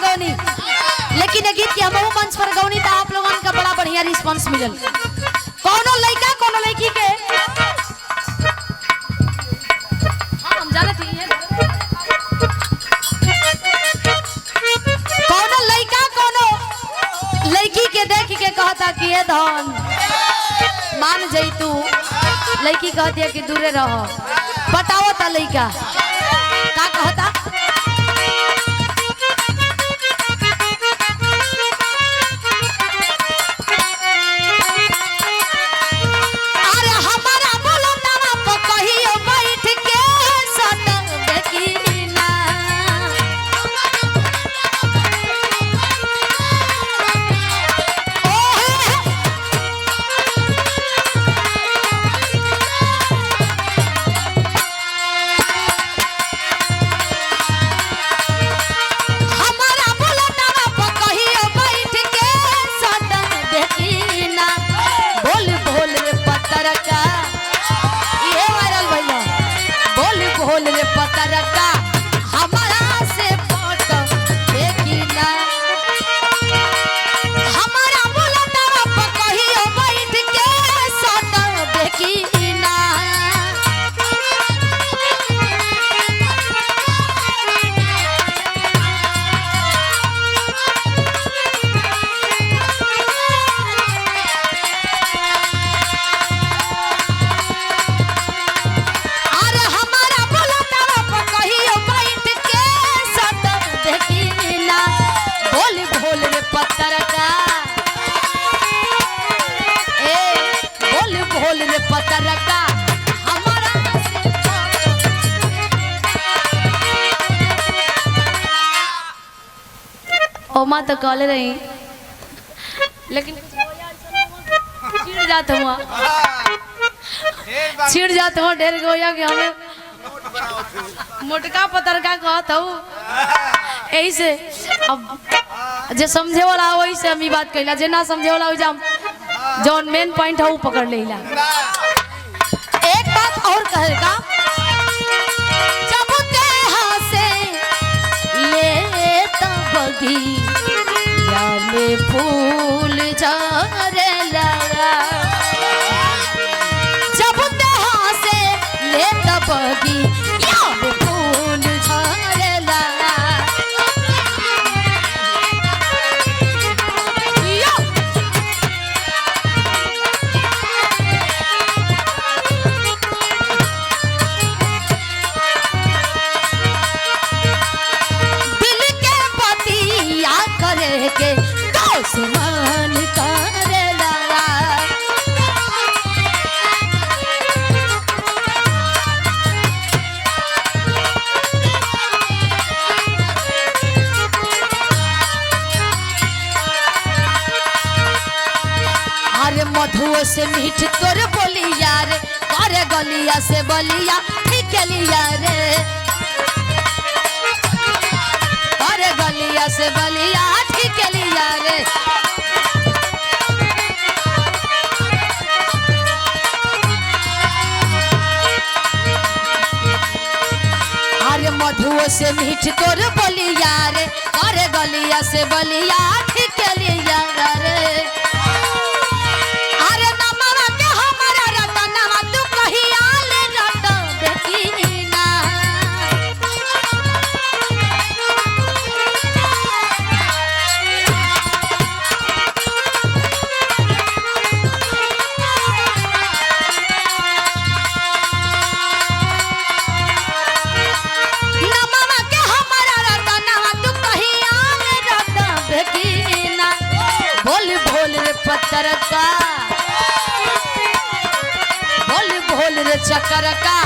गौनी, लेकिन ये गीत के हम मंच पर गौनी तो आप लोगों का बड़ा बढ़िया रिस्पांस मिलल। कोनो लड़का कोनो लड़की के हम जानत ही कोनो लड़का कोनो लड़की के देख के कहता कि ये धन मान जाई तू, लड़की कहती है कि दूरे रहो। बताओ ता लड़का का कहता, माँ तो कहले रही, लेकिन चिड़ जात हुआ ढेर गोया कि हमें मोटका पतरका कहत हूँ। यही से अब जे समझे वाला वही से हम बात कहला, जे ना समझे वाला जौन मेन पॉइंट है वो पकड़ लेला। एक बात और कहे का, जब देहा से ले तबगी में फूल झरे लगा, जब देहा से ले तबगी में फूल झरे लगा। दिल के पतिया करे के मान करे लगा, अरे मधुओ से मीठ तोर बोलिया रे, करे गलिया से बलिया ठीक लिया रे, करे गलिया से बलिया ठीक लिया रे। अरे मधुओ से मीठ तोर बलिया रे, अरे गलिया से बलिया ठीक लिया रे। अरे नमवा के हमारा रतनवा तू कहिया ले रट देखी ना, पत्थर का बोल बोल रे चक्कर का।